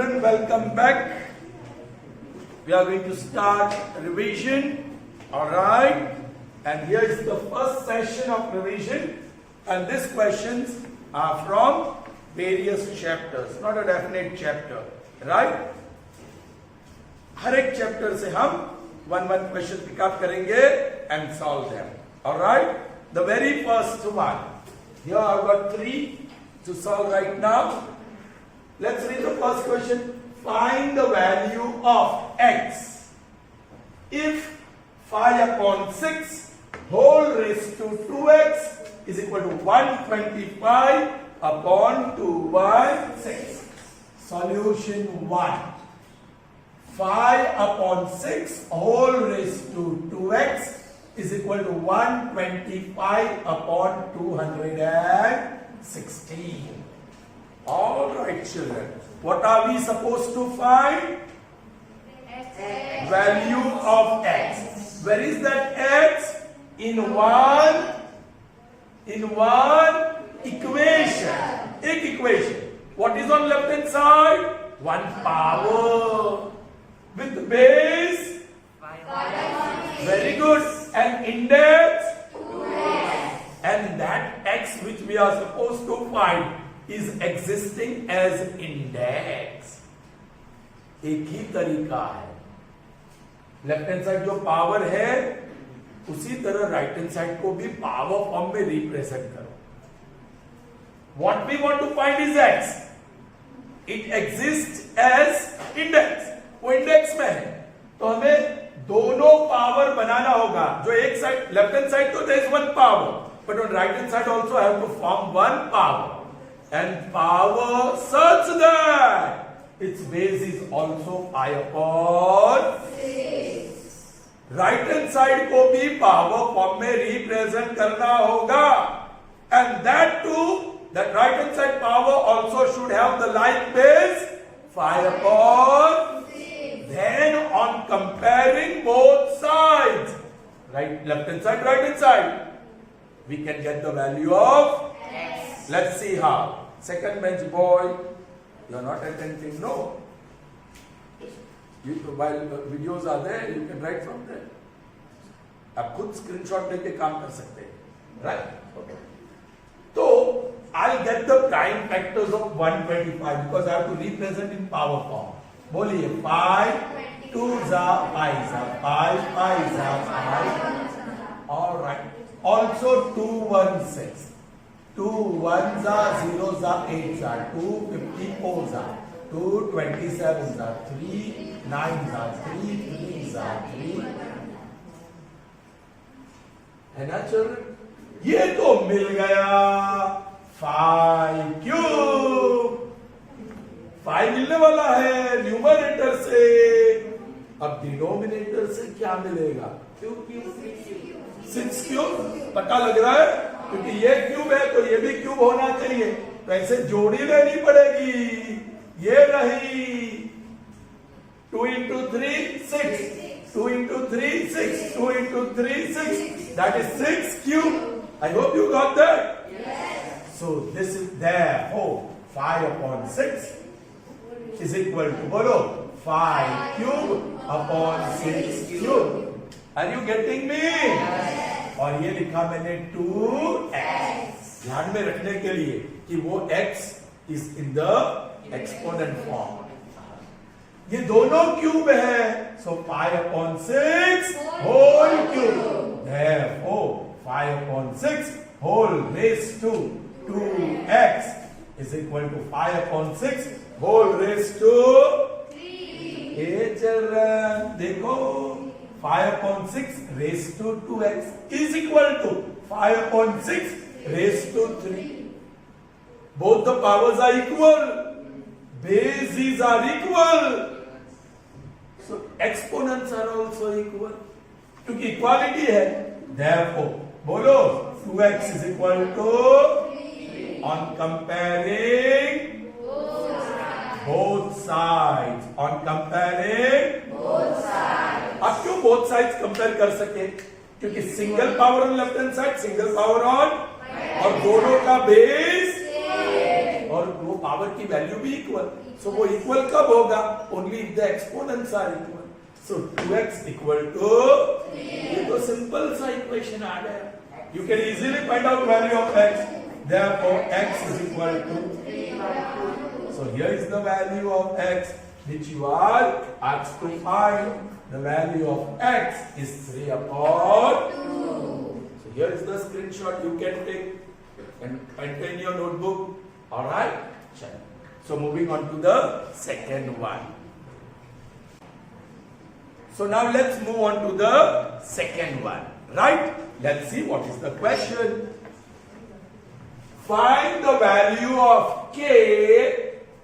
children, welcome back. We are going to start revision. Alright. And here is the first session of revision. And these questions are from various chapters, not a definite chapter. Right? हर एक chapter से हम one question pick up करेंगे and solve them. Alright? The very first one. Here I've got 3 to solve right now. Let's read the first question. Find the value of x if 5 upon 6 whole raised to 2x is equal to 125 upon 2/6. Solution 1. 5 upon 6 whole raised to 2x is equal to 125 upon 216. Alright children, what are we supposed to find? Value of x. Where is that x? In one equation. Ek equation. What is on left hand side? 1 power. With base? Very good. And index? 2x. And that x which we are supposed to find is existing as index. एक ही तरीका है. Left hand side जो power है उसी तरह right hand side को भी power form में रिप्रेजेंट करो. What we want to find is x. It exists as index. वो इंडेक्स में है तो हमें दोनों पावर बनाना होगा. जो एक साइड लेफ्ट हैंड साइड तो there is one power, but on right hand side also have to form one power. And power such that its base is also pi upon 6. Right hand side को भी power form में represent करना होगा. And that too, that right hand side power also should have the like base 5 upon 6. Then on comparing both sides, right, left hand side, right hand side, we can get the value of x. Let's see how. Second bench boy, you are not attending, no? While videos are there, you can write from there. आप खुद screenshot लेके काम कर सकते हैं, right? Okay. So I'll get the prime factors of 125 because I have to represent in power form. बोलिए 5 2s are 5s are 5 5s are 5. All right. Also 216. 2 1s are 0s are 8s are 2 54s are 2 27s are 3 9s are 3 3s are 3. है ना children? ये तो मिल गया 5 cube. 5 मिलने वाला है numerator से. अब डिनोमिनेटर से क्या मिलेगा? 6 क्यूब. पता लग रहा है क्योंकि ये क्यूब है तो ये भी क्यूब होना चाहिए. तो ऐसे जोड़ी लेनी पड़ेगी. ये रही 2 into 3 6 2 into 3 6 2 into 3 6. That is 6 cube. I hope you got that. Yes. So this is therefore 5 upon 6 is equal to बोलो 5 cube upon 6 cube. Are you getting me? Yes. और ये लिखा मैंने 2x. ध्यान में रखने के लिए कि वो x is in the exponent form. ये दोनों क्यूब है. So 5 upon 6 whole cube. Therefore 5 upon 6 whole raised to 2x is equal to 5 upon 6 whole raised to 3. Hey children, देखो 5 upon 6 raised to 2x is equal to 5 upon 6 raised to 3. Both the powers are equal. Bases are equal. So exponents are also equal. क्योंकि equality है. Therefore, बोलो 2x is equal to 3. On comparing both sides. On comparing both sides. अब क्यों both sides compare कर सके? क्योंकि single power on left hand side, single power on, और दोनों का बेस, और वो पावर की वैल्यू भी इक्वल, सो वो इक्वल कब होगा? Only if the exponents are equal. So 2x equal to, ये तो सिंपल सा इक्वेशन आ गया। You can easily find out value of x, therefore x is equal to, so here is the value of x which you are asked to find. The value of x is 3/2. So here is the screenshot you can take and enter in your notebook. All right. So moving on to the second one. So now let's move on to the second one. Right? Let's see what is the question. Find the value of k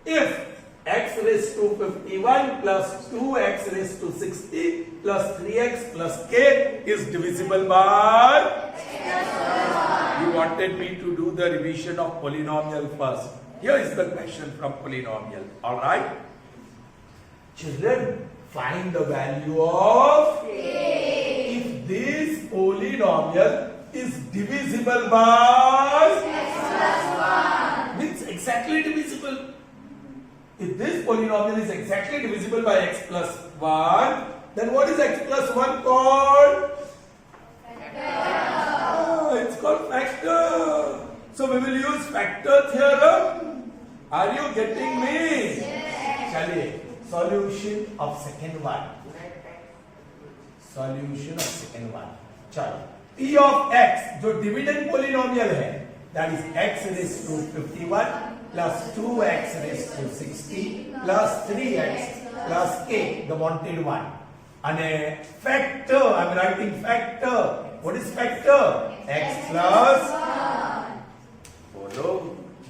if x raised to 51 plus 2x raised to 60 plus 3x plus k is divisible by. You wanted me to do the revision of polynomial first. Here is the question from polynomial. All right. Children, find the value of k if this polynomial is divisible by x plus 1. It's exactly divisible. If this polynomial is exactly divisible by x plus 1, then what is x plus 1 called? Factor. It's called factor. So we will use factor theorem. Are you getting me? Yes. Chaliye, solution of second one. Solution of second one. चलो, p of x जो dividend polynomial है, that is x raised to 51 plus 2x raised to 60 plus 3x plus k, the wanted one. And a factor, I am writing factor. What is factor? X plus 1. Follow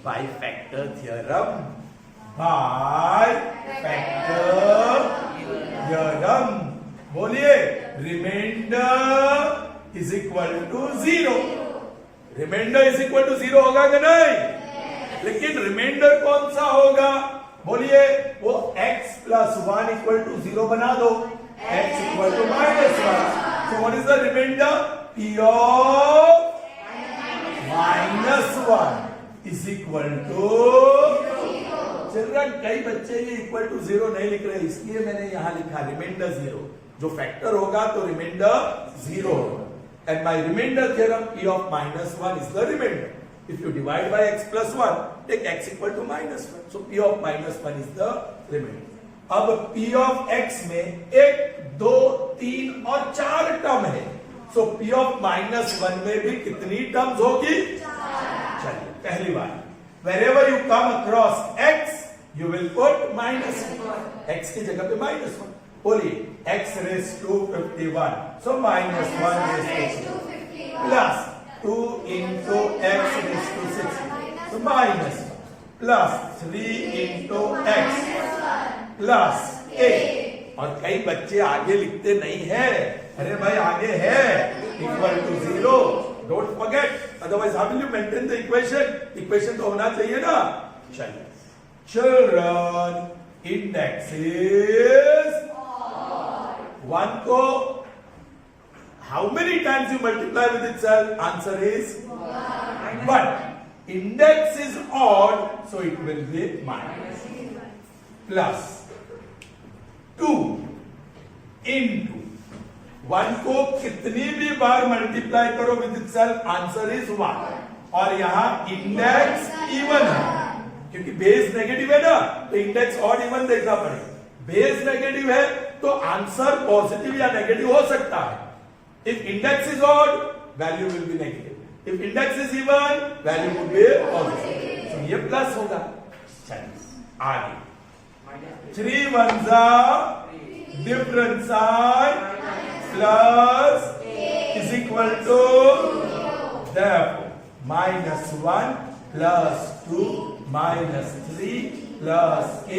by factor theorem. By factor theorem. बोलिए, remainder is equal to 0. Remainder is equal to 0 होगा कि नहीं? लेकिन reminder कौन सा होगा? बोलिए, वो x plus 1 equal to 0 बना दो, x equal to -1. So what is the remainder? p of -1 is equal to 0. Children, कई बच्चे ये इक्वल टू 0 नहीं लिख रहे, इसलिए मैंने यहां लिखा रिमाइंडर 0. जो फैक्टर होगा तो रिमाइंडर 0 होगा. And my remainder theorem, p of -1 is the remainder. If you divide by x plus 1, take x equal to -1. So p of -1 is the remainder. अब p of x में 1, 2, 3 और 4 term है. So p of -1 में भी कितनी terms होगी? 4. चलिए, पहली बार, wherever you come across x, you will put -1. x की जगह पे -1. बोलिए, x raised to 51. So -1 raised to 51 plus 2 into x raised to 60. So -1 plus 3 into x plus a. और कई बच्चे आगे लिखते नहीं है. अरे भाई, आगे है equal to 0. Don't forget. Otherwise, how will you maintain the equation? Equation तो होना चाहिए ना. चलिए, children, index is 1 को how many times you multiply with itself? Answer is 1. But index is odd, so it will be minus. Plus 2 into 1 को कितनी भी बार multiply करो विद itself, आंसर इज 1. और यहां इंडेक्स इवन है, क्योंकि बेस नेगेटिव है ना, तो इंडेक्स ऑड इवन देखना पड़ेगा. बेस नेगेटिव है तो आंसर पॉजिटिव या नेगेटिव हो सकता है. If index is odd, value will be negative. If index is even, value will be positive. तो ये प्लस होगा. चलिए आगे, 3 1s different sign plus is equal to, therefore -1 plus 2 minus 3 plus k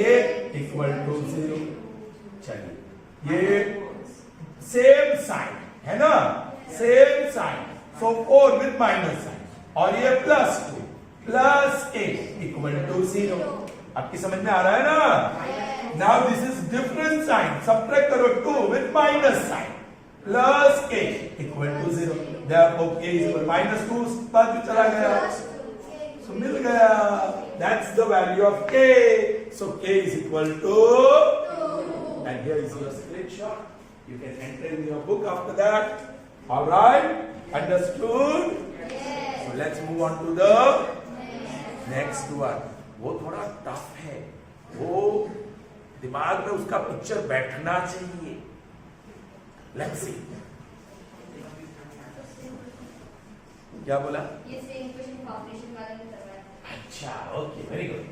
equal to 0. चलिए, ये same sign है ना, same sign. So 4 with minus sign, और ये +2 plus k equal to 0. आपकी समझ में आ रहा है ना? Now this is different sign. Subtract करो 2 with minus sign plus k equal to 0. therefore k is equal -2 पर भी चला गया, तो मिल गया. that's the value of k. So k is equal to 2. And here is your screenshot. You can enter in your book after that. All right? Understood? Yes. So let's move on to the next one. वो थोड़ा tough है, वो दिमाग में उसका picture बैठना चाहिए. Let's see. क्या बोला? ये सेम क्वेश्चन कॉम्पिटिशन वाला में करवाया. अच्छा, okay, very good.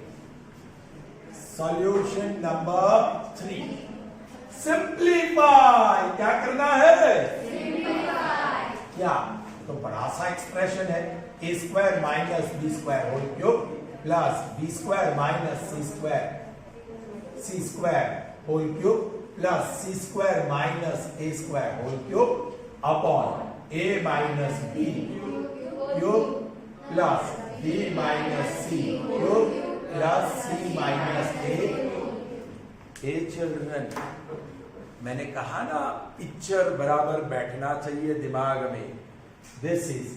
Solution number 3. Simplify. क्या करना है? सिंप्लीफाई. क्या? तो बड़ा सा एक्सप्रेशन है. A square minus b square whole cube plus b square minus c square whole cube plus c square minus a square whole cube upon a minus b cube plus b minus c cube plus c minus a. Children, मैंने कहा ना picture बराबर बैठना चाहिए दिमाग में. This is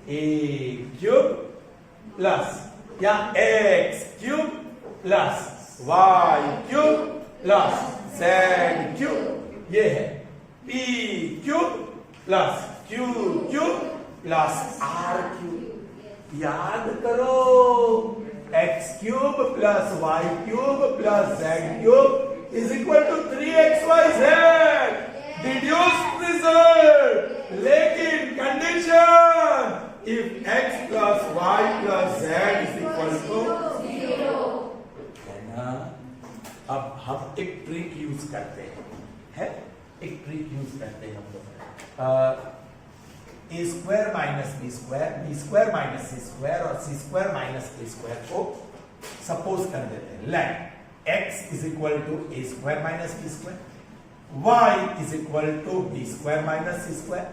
a cube plus या x cube plus y cube plus z cube. ये है p cube plus q cube plus r cube. याद करो, x cube plus y cube plus z cube is equal to 3xyz. Deduced result. लेकिन condition, if x plus y plus z is equal to 0. है ना? अब हम एक trick use करते हैं. एक ट्रिक यूज करते हैं हम लोग. A square minus b square minus c square और c square minus a square को सपोज कर देते हैं. Let x is equal to a square minus b square, y is equal to b square minus c square,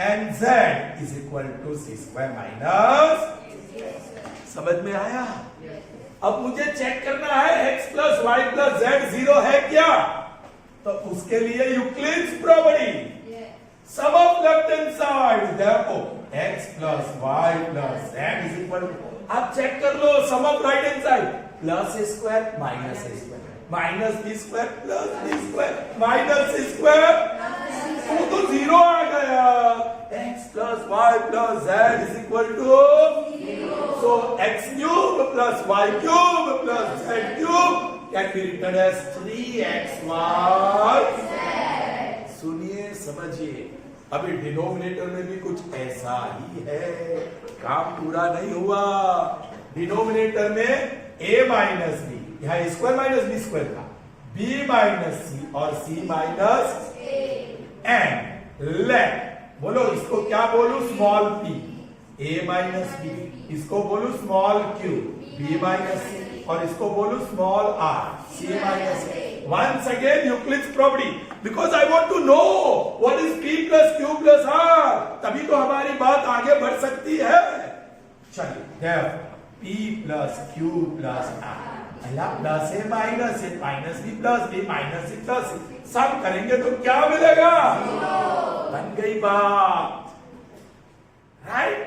and z is equal to c square minus. समझ में आया? अब मुझे check करना है x plus y plus z 0 है क्या? तो उसके लिए Euclid's property, sum of left hand side, therefore x plus y plus z is equal to. आप चेक कर लो, sum of right hand side plus a square minus a square minus b square plus b square minus c square. वो तो 0 आ गया. x plus y plus z is equal to 0. So x cube plus y cube plus z cube can be written as 3xy. सुनिए, समझिए, अभी denominator में भी कुछ ऐसा ही है. काम पूरा नहीं हुआ. डिनोमिनेटर में a माइनस बी, यहाँ a square minus b square था, b माइनस सी और c माइनस एंड लेट, बोलो इसको क्या बोलूं, small p, a minus b, इसको बोलूं small q, b minus c, और इसको बोलूं small r, c minus a. Once again Euclid's property, because I want to know what is p plus q plus r, तभी तो हमारी बात आगे बढ़ सकती है. चलिए, p plus q plus r, पहला प्लस है माइनस है, minus b plus b minus c plus c, सब करेंगे तो क्या मिलेगा? बन गई बात. राइट?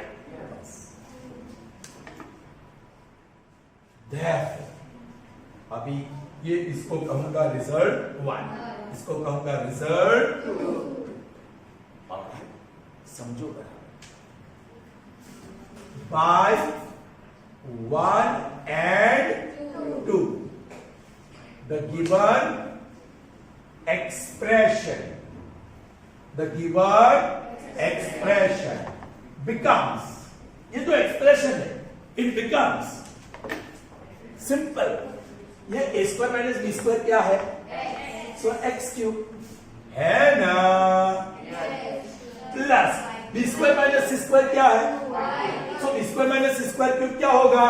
अभी ये इसको कहूंगा रिजल्ट 1, इसको कहूंगा रिजल्ट 2. समझो bye 1 and 2, the given expression becomes, ये तो एक्सप्रेशन है, it becomes simple. ये a square minus b square क्या है? सो एक्स क्यूब है ना, plus b square minus c square क्या है? So b square minus c square cube क्या होगा?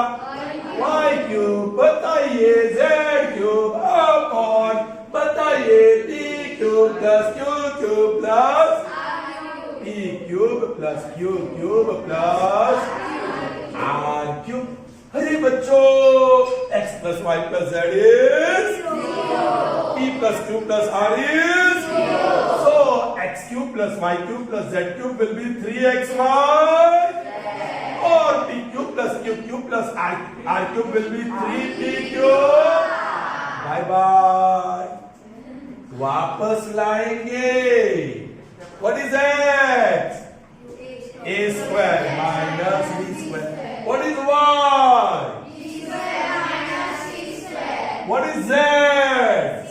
Y cube. बताइए जेड क्यूब अपॉन बताइए p cube plus q cube plus p cube plus q cube plus r cube. अरे बच्चों, x plus y plus z is 0. p plus q plus r is 0. So x cube plus y cube plus z cube will be 3xy, or p cube plus q cube plus r cube will be 3p cube. Bye bye. वापस लाएंगे. What is that? A square minus b square. What is y? B square minus C square. What is z?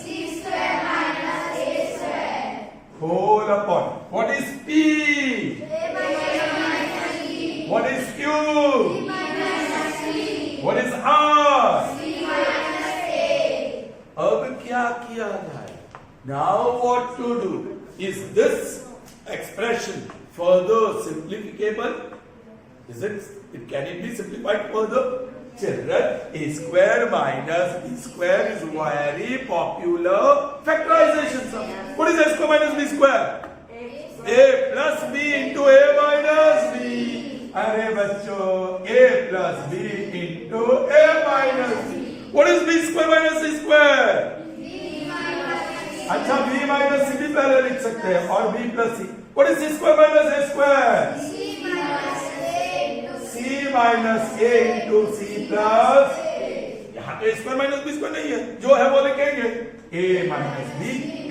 C square minus A square. Whole upon. What is p? A minus C. What is q? B minus C. What is r? C minus A. अब क्या किया जाए? Now what to do? Is this expression further simplificable? Is it? Can it be simplified further? Children, a square minus b square is very popular factorization sum. What is a square minus b square? A plus b into a minus b. अरे बच्चों, a plus b into a minus b. What is b square minus c square? अच्छा, b minus c भी पहले लिख सकते हैं और b plus c. What is c square minus a square? c minus a into c plus. यहाँ तो square minus b square नहीं है, जो है वो लिखेंगे a minus b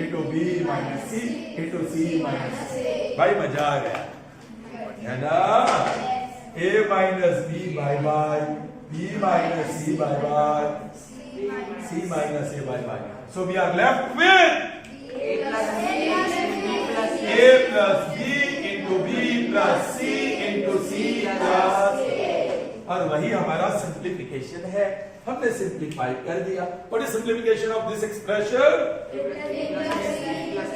into b minus c into c minus c. भाई मजा आ गया है ना? a minus b bye bye, b minus c bye bye, c minus a bye bye. So we are left with a plus b into b plus c into c plus a. और वही हमारा simplification है. हमने simplify कर दिया. What is simplification of this expression?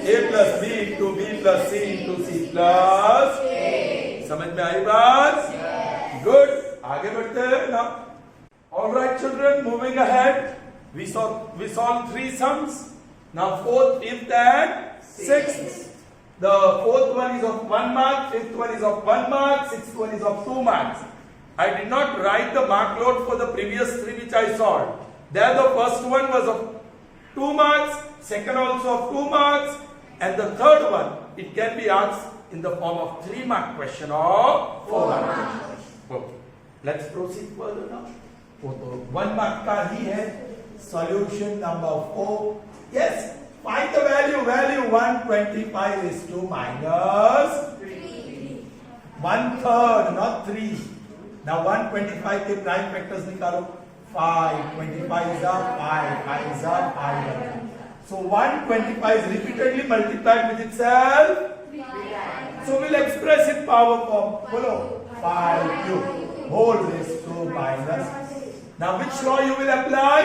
a plus b into b plus c into c plus a. समझ में आई बात? Good. आगे बढ़ते हैं ना. All right, children. Moving ahead. We solved 3 sums. Now fourth, fifth, and sixth. The fourth one is of 1 mark. Fifth one is of 1 mark. Sixth one is of 2 marks. I did not write the mark load for the previous 3 which I solved. There the first one was of 2 marks, second also of 2 marks, and the third one, it can be asked in the form of 3 mark question or 4 mark question. Okay. Let's proceed further now. वो तो 1 mark का ही है. Solution number 4. Yes, find the value. Value 125 is to minus 1/3, not 3. Now 125 के prime factors निकालो. 5, 25 is up, 5 is up, 5. So 125 is repeatedly multiplied with itself. So we'll express in power form. Follow. 5 cube whole raised to minus. Now which law you will apply?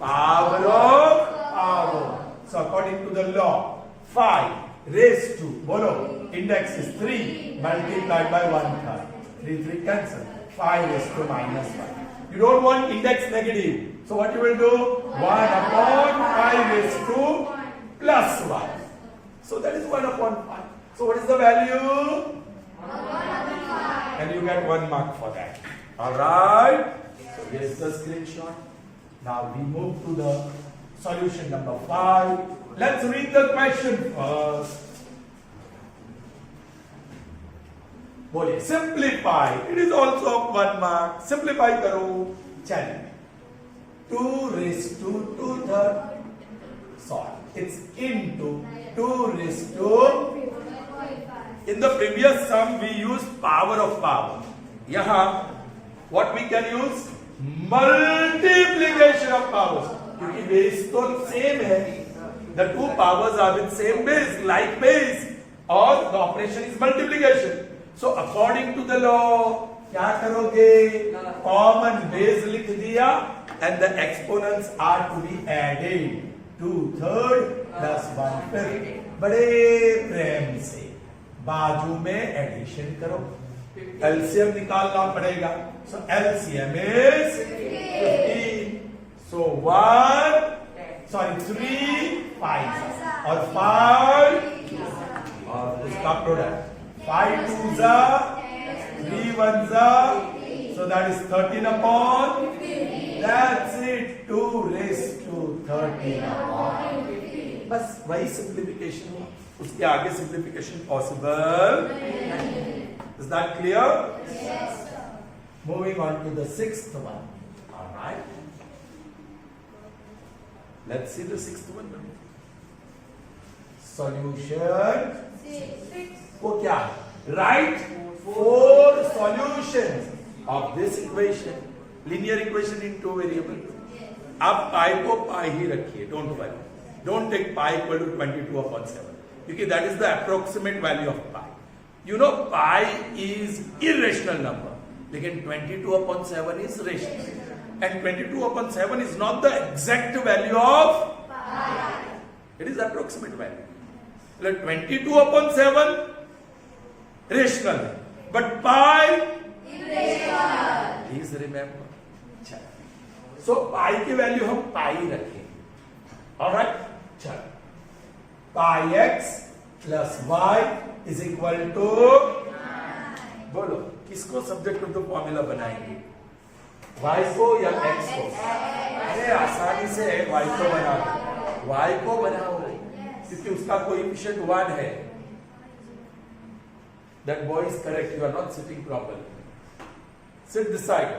Power of power. So according to the law, 5 raised to, bolo, index is 3 multiplied by 1/3. 3 cancel. 5 raised to minus 1. You don't want index negative. So what you will do? 1 upon 5 raised to plus 1. So that is 1 upon 5. So what is the value? 1 upon 5. And you get 1 mark for that. Alright. So here's the screenshot. Now we move to the solution number 5. Let's read the question first. बोलिए simplify. It is also of 1 mark. Simplify करो. चलिए. 2 raised to 2/3. Sorry. It's into 2 raised to. In the previous sum we used power of power. यहाँ what we can use? Multiplication of powers. क्योंकि base तो same है. The 2 powers are with same base, like base. Or the operation is multiplication. So according to the law, क्या करोगे? Common base लिख दिया and the exponents are to be added. 2/3 plus 1/5. बड़े प्रेम से बाजू में एडिशन करो. LCM निकालना पड़ेगा. So LCM is 15. So 3 5 और 5 और उसका product. 5 2s are 3 1s are, so that is 13 upon. That's it. 2 raised to 13 upon. बस वही सिंप्लीफिकेशन हुआ. उसके आगे simplification possible. Is that clear? Yes, sir. Moving on to the sixth one. All right. Let's see the sixth one. Solution. वो क्या? Write 4 solutions of this equation, linear equation in 2 variables. आप पाई को पाई ही रखिए, don't worry. Don't take pi equal to 22/7 because that is the approximate value of pi. You know pi is irrational number, लेकिन 22/7 is rational, and 22/7 is not the exact value of pi. It is approximate value. Like 22/7 rational, but pi irrational. Please remember. So pi की value हम पाई रखेंगे. Alright? चलो. Pi x plus y is equal to, बोलो किसको subject of the formula बनाएंगे? y को या x को? अरे आसानी से y को बना दो. y को बनाओ क्योंकि उसका कोएफिशिएंट 1 है. That boy is correct. You are not sitting properly. Sit this side.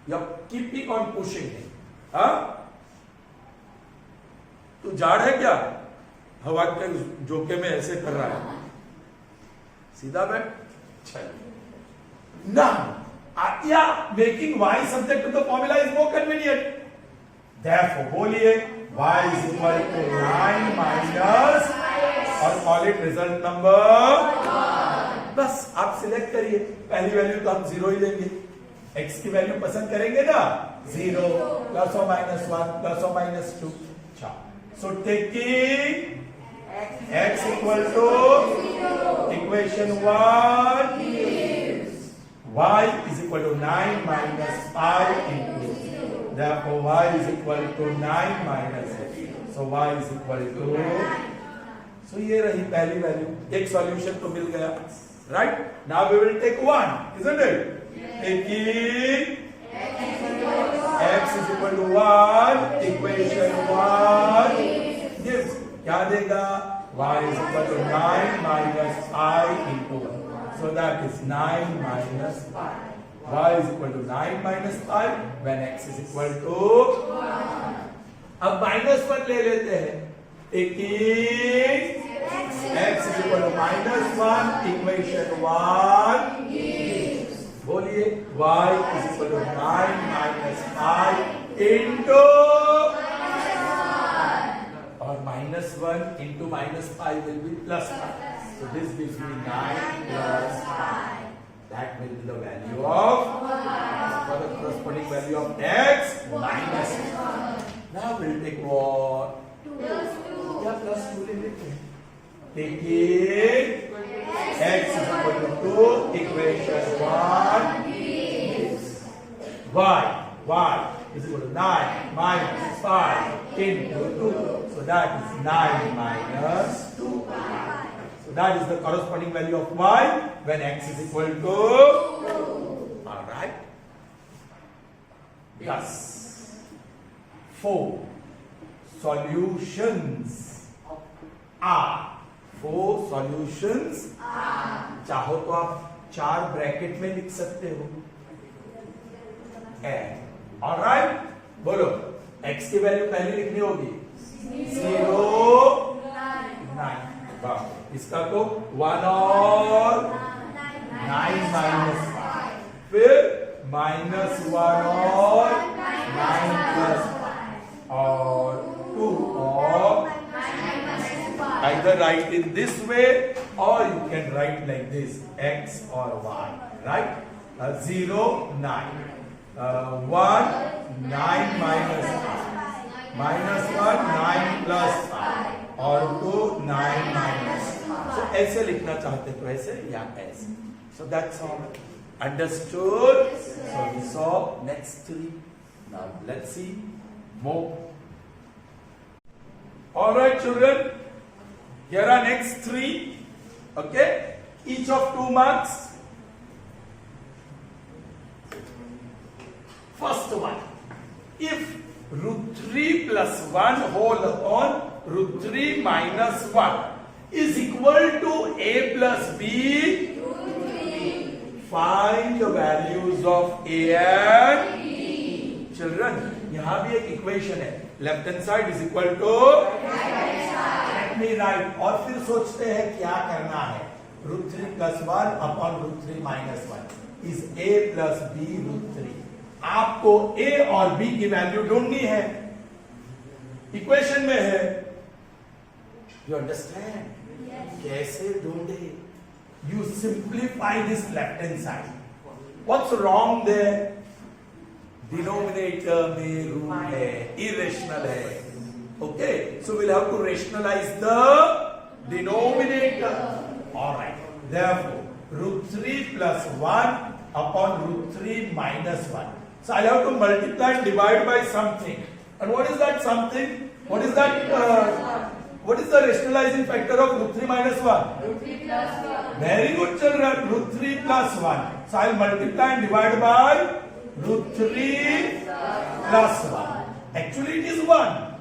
You are keeping on pushing him. हाँ? तू जाड़ है क्या? हवा के झोंके में ऐसे कर रहा है. सीधा बैठ. चल. Now, yeah, making y subject to the formula is more convenient. Therefore, बोलिए y is equal to 9 minus और call it result number. बस आप सिलेक्ट करिए. पहली वैल्यू तो हम 0 ही लेंगे. x की वैल्यू पसंद करेंगे ना? 0 प्लस और माइनस 1 प्लस और minus 2. So taking x equal to equation 1 y is equal to 9 minus 5 into 0. Therefore y is equal to 9 minus 8. So y is equal to, so ये रही पहली वैल्यू. एक सॉल्यूशन तो मिल गया. Right? Now we will take 1, isn't it? Taking x is equal to 1, equation 1 gives, क्या देगा? y is equal to 9 minus I into 1. So that is 9 minus I. y is equal to 9 minus I when x is equal to 1. अब minus 1 ले लेते हैं. taking x is equal to minus 1, equation 1 gives, बोलिए y is equal to 9 minus I into, और minus 1 into minus 5 will be plus 5. So this gives me 9 plus 5. That will be the value of, for the corresponding value of x minus 1. Now we'll take what? Yeah, plus 2 ले लेते हैं. Taking x is equal to 2, equation 1 gives y is equal to 9 minus 5 into 2. So that is 9 minus 2. So that is the corresponding value of y when x is equal to 2. Alright? Thus, 4 solutions are. 4 solutions चाहो तो आप 4 bracket में लिख सकते हो. Alright, बोलो x की value पहले लिखनी होगी 0 9. इसका तो 1 और 9 माइनस 5, फिर -1 और 9 प्लस 5 और 2 और, either write in this way or you can write like this, x or y, right? 0 9, 1 9 minus 5, minus 1 9 plus 5 और 2 9 minus 5. So ऐसे लिखना चाहते तो ऐसे या ऐसे. So that's all. Understood? So we saw next 3. Now let's see more. All right, children. Here are next 3, okay? Each of 2 marks. First one, if √3 plus 1 whole upon √3 minus 1 is equal to a plus b, Find the values of A and B. Children, यहाँ भी एक equation है. Left hand side is equal to let me write. और फिर सोचते हैं क्या करना है. √3 plus 1 upon √3 minus 1 is A plus B √3. आपको A और B की वैल्यू ढूंढनी है. इक्वेशन में है. You understand? कैसे ढूंढे? You simplify this left hand side. What's wrong there? Denominator में रूट है, irrational है. Okay, so we'll have to rationalize the denominator. All right. Therefore, √3 plus 1 upon √3 minus 1. So I'll have to multiply and divide by something. And what is that something? What is that? What is the rationalizing factor of √3 minus 1? √3 plus 1. Very good, children. √3 plus 1. So I'll multiply and divide by √3 plus 1. Actually, it is 1.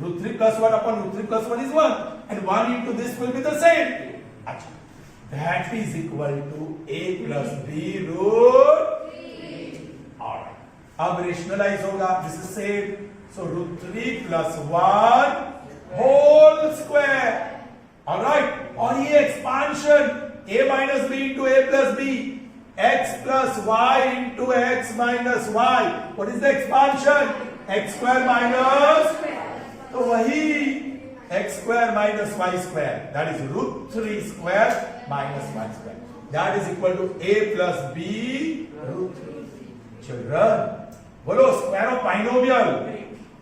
√3 plus 1 upon √3 plus 1 is 1. And 1 into this will be the same. Achha. That is equal to A plus B √3. Alright. अब rationalize होगा. This is same. So √3 plus 1 whole square. Alright. और ये expansion A minus B into A plus B. X plus Y into X minus Y. What is the expansion? X square minus. तो वही x square minus y square. That is √3 square minus 1 square. That is equal to A plus B √3. Children, बोलो square of binomial.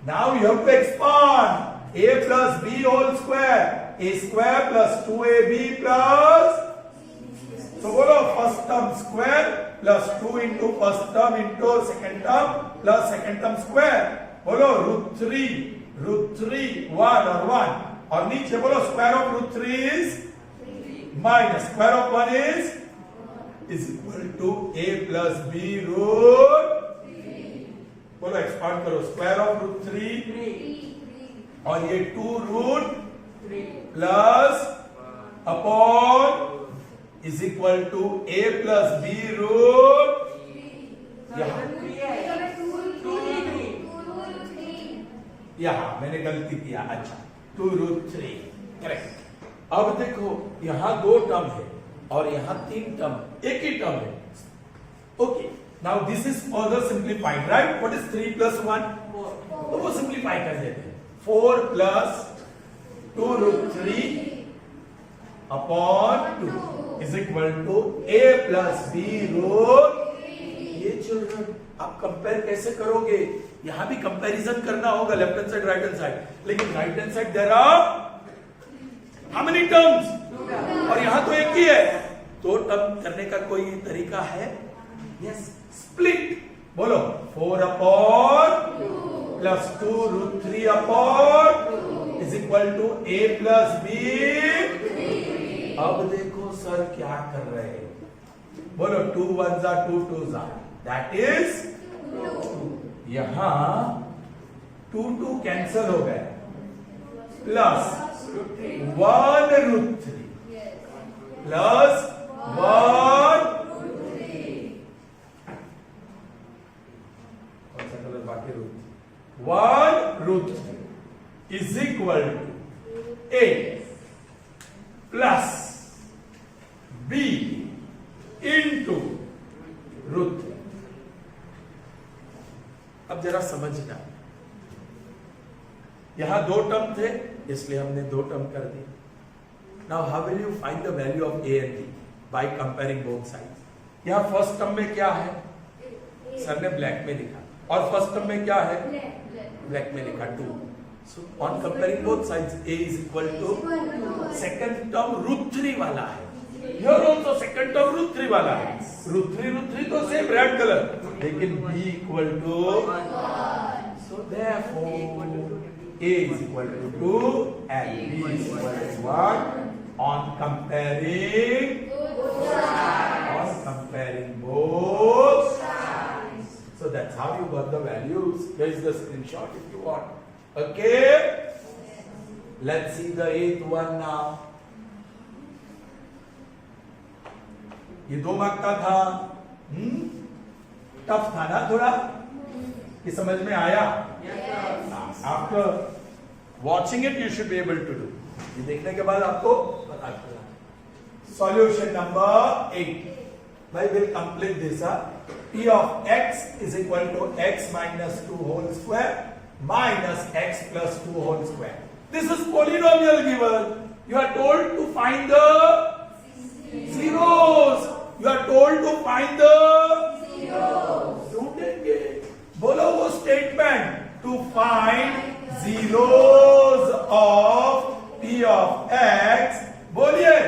Now you have to expand. A plus B whole square. A square plus 2AB plus. So बोलो first term square plus 2 into first term into second term plus second term square. बोलो √3 1 और 1 और नीचे बोलो square of √3 is minus square of 1 is equal to A plus B √3. बोलो expand करो square of √3 और ये 2 plus upon is equal to A plus B यहाँ मैंने गलती किया. अच्छा 2√3 करेक्ट. अब देखो यहाँ 2 टर्म है और यहाँ 3 टर्म, एक ही टर्म है. Okay, now this is further simplified, right? What is 3 plus 1? तो वो सिंप्लीफाई कर देते हैं. 4 plus 2√3 upon 2 is equal to A plus B √3. ये चिल्ड्रन आप कंपेयर कैसे करोगे? यहां भी कंपैरिजन करना होगा, left hand side right hand side. लेकिन right hand side there are how many terms? और यहां तो एक ही है. 2 टर्म करने का कोई तरीका है? Yes, split. बोलो 4 upon 2 plus 2√3 upon 2 is equal to A plus B 3. अब देखो सर क्या कर रहे हैं. बोलो 2 1s are 2 2s are, that is 2. यहां 2 2 कैंसल हो गए प्लस 1√3 प्लस 1√3 बाकी √3 1√3 is equal to A plus B into √3. अब जरा समझना, यहां 2 टर्म थे इसलिए हमने 2 टर्म कर दिए. Now how will you find the value of A and B by comparing both sides? यहां फर्स्ट टर्म में क्या है? सर ने ब्लैक में लिखा. और फर्स्ट टर्म में क्या है? ब्लैक में लिखा 2. So on comparing both sides A is equal to second term √3 वाला है. Here also second term √3 वाला है. √3 तो सेम रेड कलर, लेकिन B equal to 1. So therefore A is equal to 2 and B is equal to 1 on comparing both sides. So that's how you got the values. Here is the screenshot if you want. Okay? Let's see the 8th one now. ये 2 mark का था। Tough था ना थोड़ा, ये समझ में आया? After watching it you should be able to do. ये देखने के बाद आपको पता चला। सॉल्यूशन नंबर 8, भाई will complete this. P of x is equal to x minus 2 whole square minus x plus 2 whole square. This is polynomial given. You are told to find the zeros. You are told to find the zeros. ढूंढेंगे, बोलो वो statement, to find zeros of P of x. बोलिए,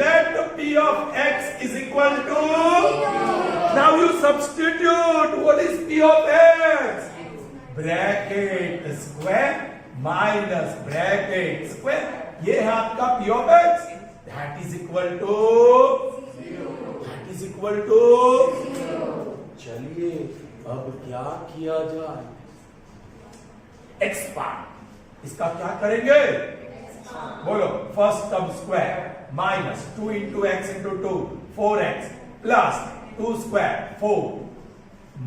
let P of x is equal to now you substitute. What is P of x? Bracket square minus bracket square. ये है आपका P of x. That is equal to 0. That is equal to 0. चलिए अब क्या किया जाए? Expand. इसका क्या करेंगे? बोलो, first term square minus 2 into x into 2 4x plus 2 square 4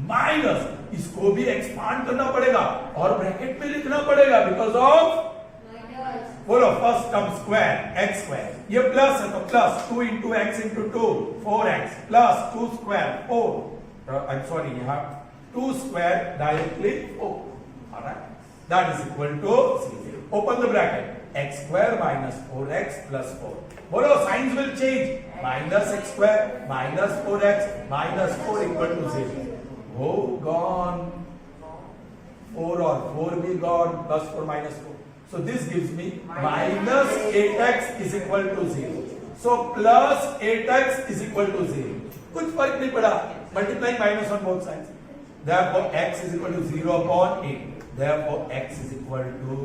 minus, इसको भी एक्सपांड करना पड़ेगा और ब्रैकेट में लिखना पड़ेगा बिकॉज ऑफ, बोलो, first term square x square, ये प्लस है तो plus 2 into x into 2 4x plus 2 square 4, I am sorry, यहाँ 2 square directly 4, alright, that is equal to 0. Open the bracket, x square minus 4x plus 4. बोलो, signs will change. Minus x square minus 4x minus 4 equal to 0. Oh, gone. 4 और 4 भी gone. Plus 4 minus 4. So this gives me minus 8x is equal to 0. So plus 8x is equal to 0. कुछ फर्क नहीं पड़ा. Multiplying minus on both sides. Therefore x is equal to 0 upon 8. Therefore x is equal to,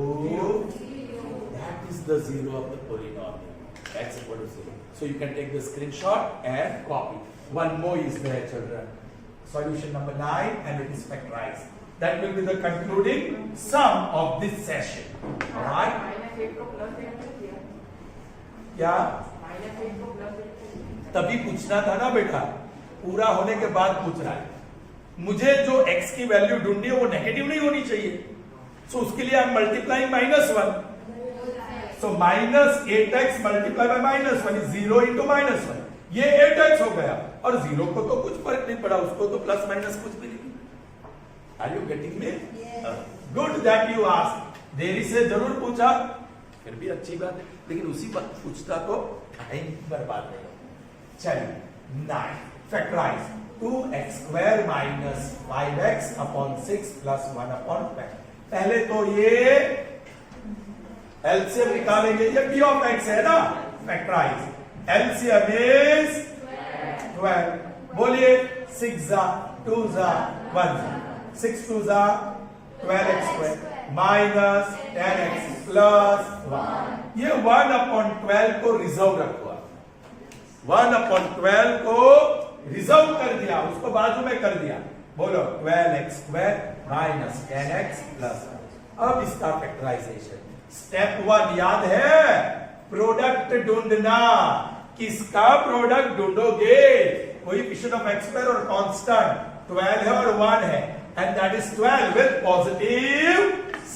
that is the zero of the polynomial. X equal to 0. So you can take the screenshot and copy. One more is there, children. Solution number 9, and it is factorized. That will be the concluding sum of this session. Alright? क्या? तभी पूछना था ना बेटा, पूरा होने के बाद पूछ रहा है। मुझे जो x की वैल्यू ढूंढनी है वो नेगेटिव नहीं होनी चाहिए, सो उसके लिए I'm multiplying -1. So minus 8x multiplied by -1 is 0 into -1. ये 8x हो गया और 0 को तो कुछ फर्क नहीं पड़ा, उसको तो प्लस माइनस कुछ भी नहीं। Are you getting me? Good that you asked. देरी से जरूर पूछा, फिर भी अच्छी बात है, लेकिन उसी बात पूछता तो टाइम बर्बाद नहीं होगा। चलिए 9 factorise 2x square minus 5x upon 6 plus 1 upon 12. पहले तो ये एलसीएम निकालेंगे, ये P of x है ना, फैक्टराइज एलसीएम इज 12. बोलिए 6 जा 2 जा 1 जा, 6 2 जा 12x square minus 10x plus 1. ये 1 अपॉन 12 को रिजर्व रखो, 1 अपॉन 12 को रिजर्व कर दिया, उसको बाजू में कर दिया. बोलो 12x square minus 10x plus 1. अब इसका फैक्टराइजेशन स्टेप 1 याद है, प्रोडक्ट ढूंढना. किसका प्रोडक्ट ढूंढोगे? कोएफिशिएंट ऑफ x स्क्वायर और कांस्टेंट 12 है और 1 है, and that is 12 with positive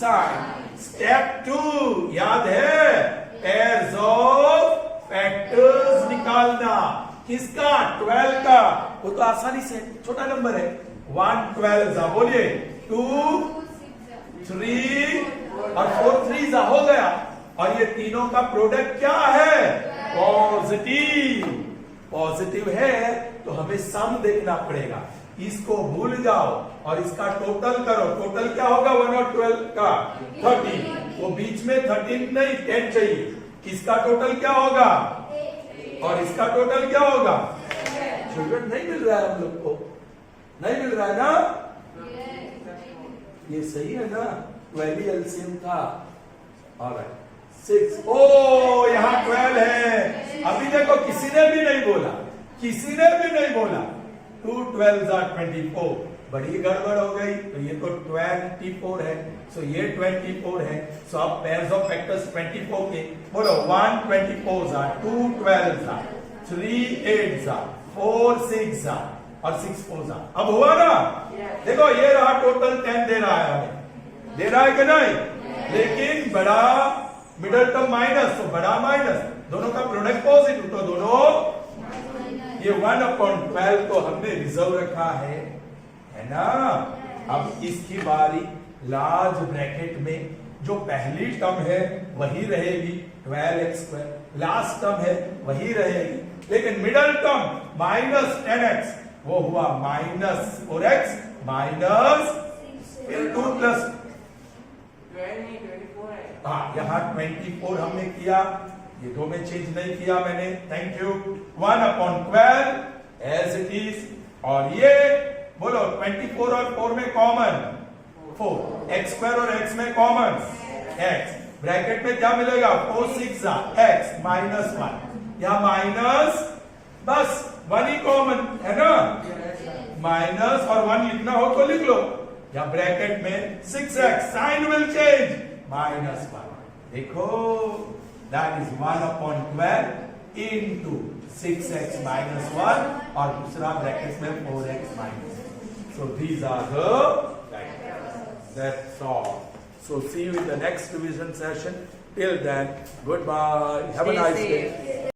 sign. Step 2 याद है, पेयर्स ऑफ फैक्टर्स निकालना. किसका? 12 का. वो तो आसानी से, छोटा नंबर है. 1 12 जा, बोलिए 2 3 और 4 3 जा हो गया. और ये तीनों का प्रोडक्ट क्या है? पॉजिटिव. पॉजिटिव है तो हमें सम देखना पड़ेगा. इसको भूल जाओ और इसका टोटल करो. टोटल क्या होगा 1 और 12 का? 13. वो बीच में 13 नहीं 10 चाहिए. इसका टोटल क्या होगा और इसका टोटल क्या होगा? चिल्ड्रन नहीं मिल रहा है हम लोग को, नहीं मिल रहा है ना? ये सही है ना? 12 एलसीएम था. ऑलराइट 6. ओ यहाँ 12 है. अभी देखो किसी ने भी नहीं बोला, किसी ने भी नहीं बोला. 2 12 are 24. बड़ी गड़बड़ हो गई. तो ये तो 24 है, सो ये 24 है. सो अब पेयर्स ऑफ फैक्टर्स 24 के बोलो 1 24 are 2 12 are 3 8 are 4 6 और 6 4 अब हुआ ना। देखो ये रहा टोटल 10 दे रहा है हमें, दे रहा है कि नहीं? लेकिन बड़ा मिडल टर्म माइनस, तो बड़ा माइनस, दोनों का प्रोडक्ट पॉजिटिव, तो दोनों ये 1/12 तो हमने रिजर्व रखा है ना। अब इसकी बारी लार्ज ब्रैकेट में जो पहली टर्म है वही रहेगी 12x², लास्ट टर्म है वही रहेगी, लेकिन मिडल टर्म माइनस 10x वो हुआ माइनस 4x माइनस फिर 2 प्लस, हाँ यहाँ 24 हमने किया, ये दो में चेंज नहीं किया मैंने, thank you. 1/12 as it is, और ये बोलो 24 और 4 में कॉमन 4, x² और x में कॉमन x, ब्रैकेट में क्या मिलेगा 4 6 x माइनस 1, यहाँ माइनस बस 1 ही कॉमन है ना, माइनस और 1 लिखना हो तो लिख लो, या ब्रैकेट में 6x, sign will change minus 1, देखो that is 1/12 into 6x minus 1 और दूसरा ब्रैकेट में 4x minus 1. So these are the diagrams. That's all. So see you in the next revision session. Till then, goodbye. Have a nice day.